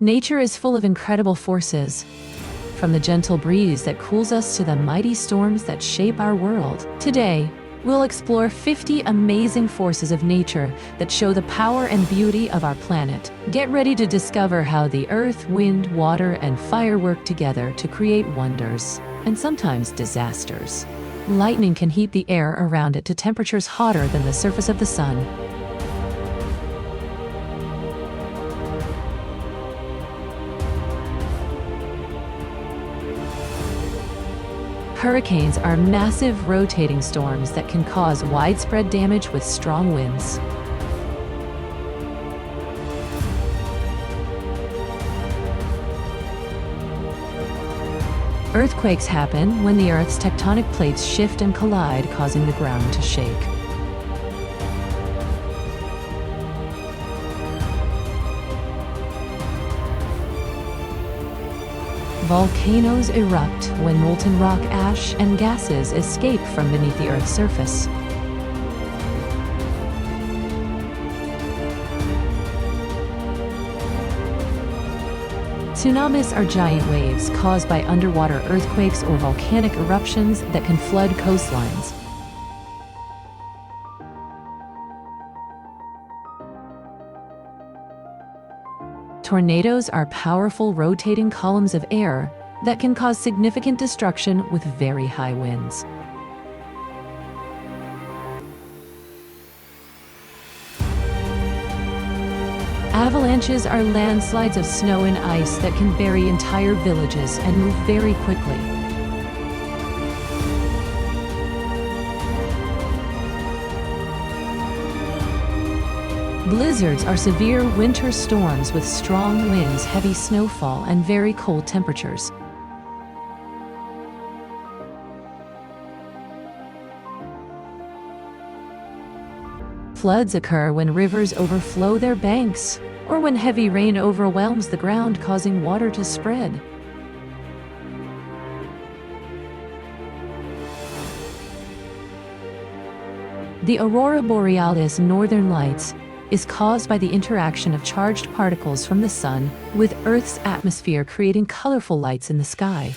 Nature is full of incredible forces, from the gentle breeze that cools us to the mighty storms that shape our world. Today, we'll explore 50 amazing forces of nature that show the power and beauty of our planet. Get ready to discover how the earth, wind, water, and fire work together to create wonders, and sometimes disasters. Lightning can heat the air around it to temperatures hotter than the surface of the sun. Hurricanes are massive rotating storms that can cause widespread damage with strong winds. Earthquakes happen when the Earth's tectonic plates shift and collide, causing the ground to shake. Volcanoes erupt when molten rock, ash, and gases escape from beneath the Earth's surface. Tsunamis are giant waves caused by underwater earthquakes or volcanic eruptions that can flood coastlines. Tornadoes are powerful rotating columns of air that can cause significant destruction with very high winds. Avalanches are landslides of snow and ice that can bury entire villages and move very quickly. Blizzards are severe winter storms with strong winds, heavy snowfall, and very cold temperatures. Floods occur when rivers overflow their banks, or when heavy rain overwhelms the ground, causing water to spread. The aurora borealis, northern lights, is caused by the interaction of charged particles from the sun with Earth's atmosphere, creating colorful lights in the sky.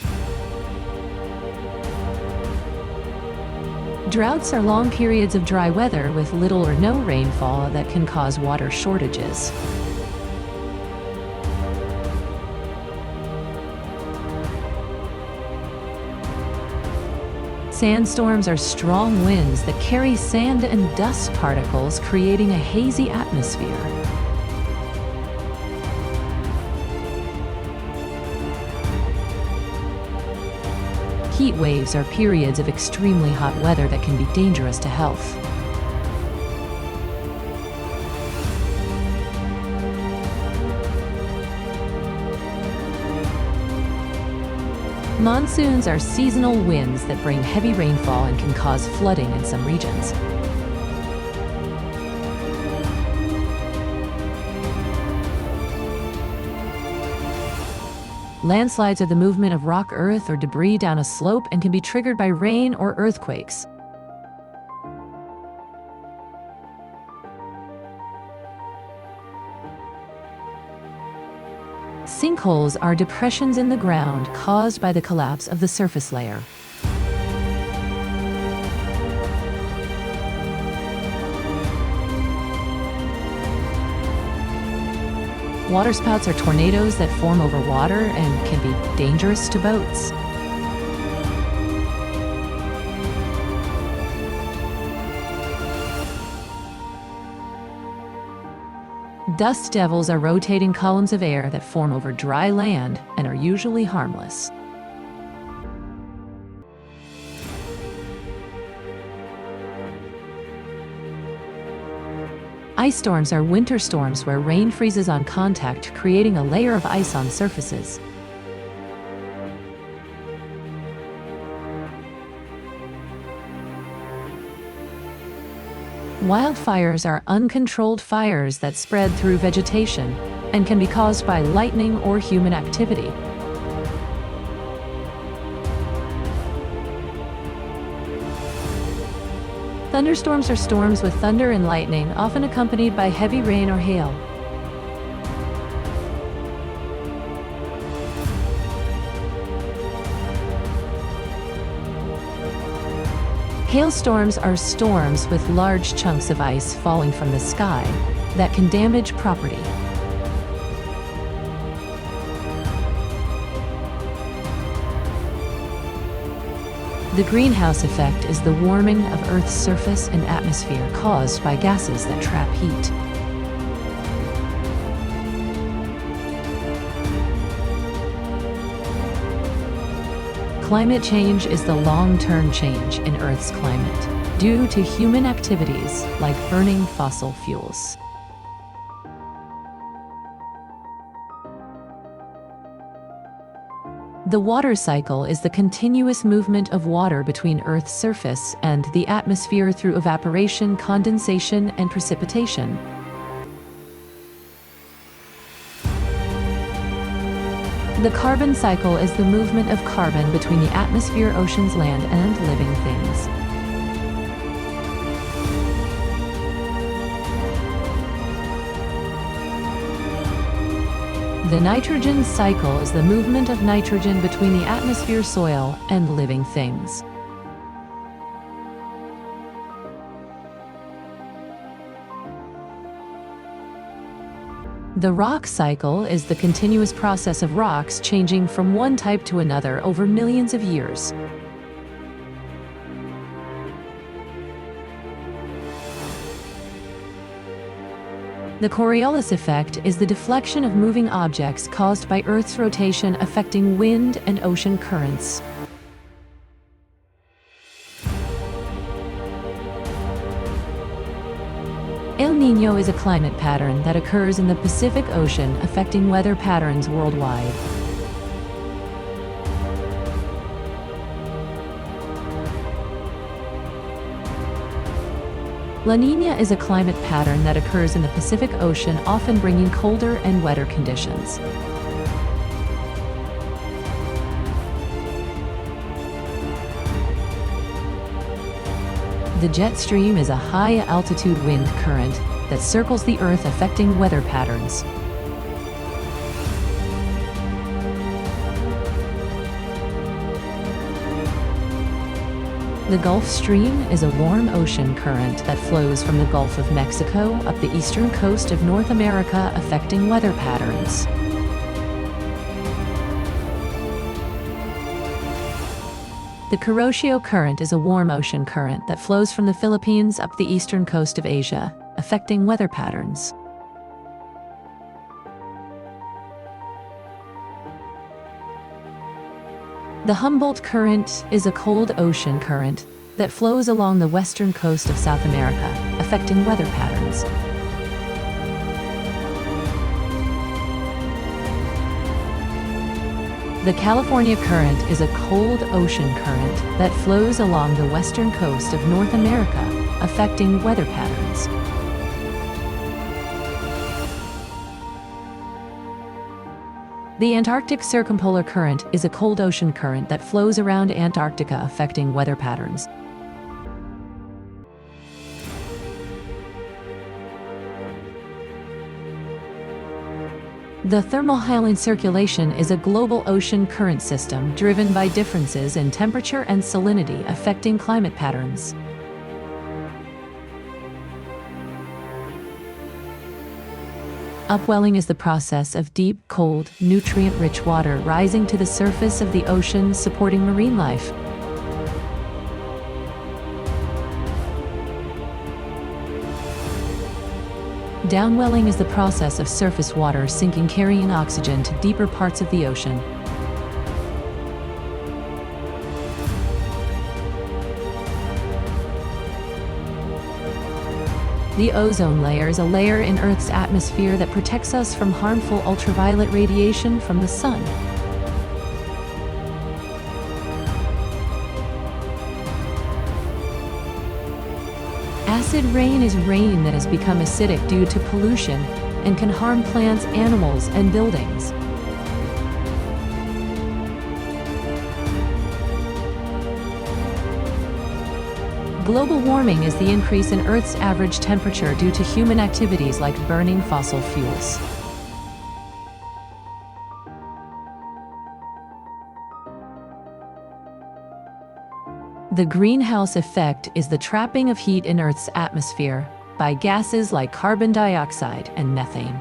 Droughts are long periods of dry weather with little or no rainfall that can cause water shortages. Sandstorms are strong winds that carry sand and dust particles, creating a hazy atmosphere. Heat waves are periods of extremely hot weather that can be dangerous to health. Monsoons are seasonal winds that bring heavy rainfall and can cause flooding in some regions. Landslides are the movement of rock, earth, or debris down a slope and can be triggered by rain or earthquakes. Sinkholes are depressions in the ground caused by the collapse of the surface layer. Waterspouts are tornadoes that form over water and can be dangerous to boats. Dust devils are rotating columns of air that form over dry land and are usually harmless. Ice storms are winter storms where rain freezes on contact, creating a layer of ice on surfaces. Wildfires are uncontrolled fires that spread through vegetation and can be caused by lightning or human activity. Thunderstorms are storms with thunder and lightning, often accompanied by heavy rain or hail. Hailstorms are storms with large chunks of ice falling from the sky that can damage property. The greenhouse effect is the warming of Earth's surface and atmosphere caused by gases that trap heat. Climate change is the long-term change in Earth's climate due to human activities like burning fossil fuels. The water cycle is the continuous movement of water between Earth's surface and the atmosphere through evaporation, condensation, and precipitation. The carbon cycle is the movement of carbon between the atmosphere, oceans, land, and living things. The nitrogen cycle is the movement of nitrogen between the atmosphere, soil, and living things. The rock cycle is the continuous process of rocks changing from one type to another over millions of years. The Coriolis effect is the deflection of moving objects caused by Earth's rotation affecting wind and ocean currents. El Niño is a climate pattern that occurs in the Pacific Ocean affecting weather patterns worldwide. La Niña is a climate pattern that occurs in the Pacific Ocean, often bringing colder and wetter conditions. The jet stream is a high-altitude wind current that circles the Earth, affecting weather patterns. The Gulf Stream is a warm ocean current that flows from the Gulf of Mexico up the eastern coast of North America, affecting weather patterns. The Kuroshio Current is a warm ocean current that flows from the Philippines up the eastern coast of Asia, affecting weather patterns. The Humboldt Current is a cold ocean current that flows along the western coast of South America, affecting weather patterns. The California Current is a cold ocean current that flows along the western coast of North America, affecting weather patterns. The Antarctic Circumpolar Current is a cold ocean current that flows around Antarctica, affecting weather patterns. The thermohaline circulation is a global ocean current system driven by differences in temperature and salinity, affecting climate patterns. Upwelling is the process of deep, cold, nutrient-rich water rising to the surface of the ocean, supporting marine life. Downwelling is the process of surface water sinking, carrying oxygen to deeper parts of the ocean. The ozone layer is a layer in Earth's atmosphere that protects us from harmful ultraviolet radiation from the sun. Acid rain is rain that has become acidic due to pollution and can harm plants, animals, and buildings. Global warming is the increase in Earth's average temperature due to human activities like burning fossil fuels. The greenhouse effect is the trapping of heat in Earth's atmosphere by gases like carbon dioxide and methane.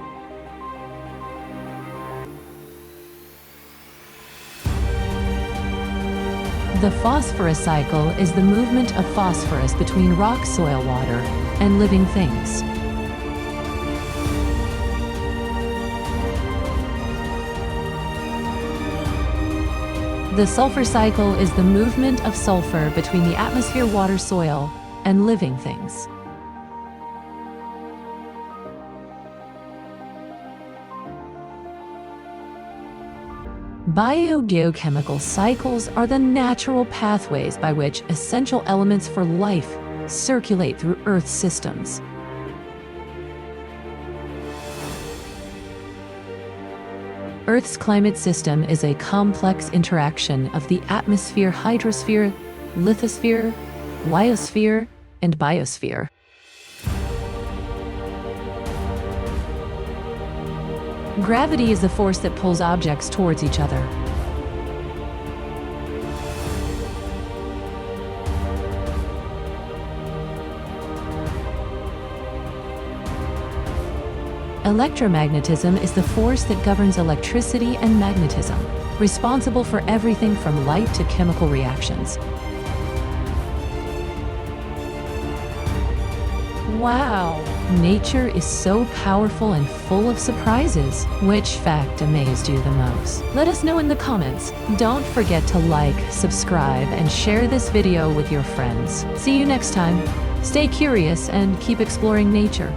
The phosphorus cycle is the movement of phosphorus between rock, soil, water, and living things. The sulfur cycle is the movement of sulfur between the atmosphere, water, soil, and living things. Biogeochemical cycles are the natural pathways by which essential elements for life circulate through Earth's systems. Earth's climate system is a complex interaction of the atmosphere, hydrosphere, lithosphere, liosphere, and biosphere. Gravity is the force that pulls objects towards each other. Electromagnetism is the force that governs electricity and magnetism, responsible for everything from light to chemical reactions. Wow! Nature is so powerful and full of surprises. Which fact amazed you the most? Let us know in the comments. Don't forget to like, subscribe, and share this video with your friends. See you next time. Stay curious and keep exploring nature.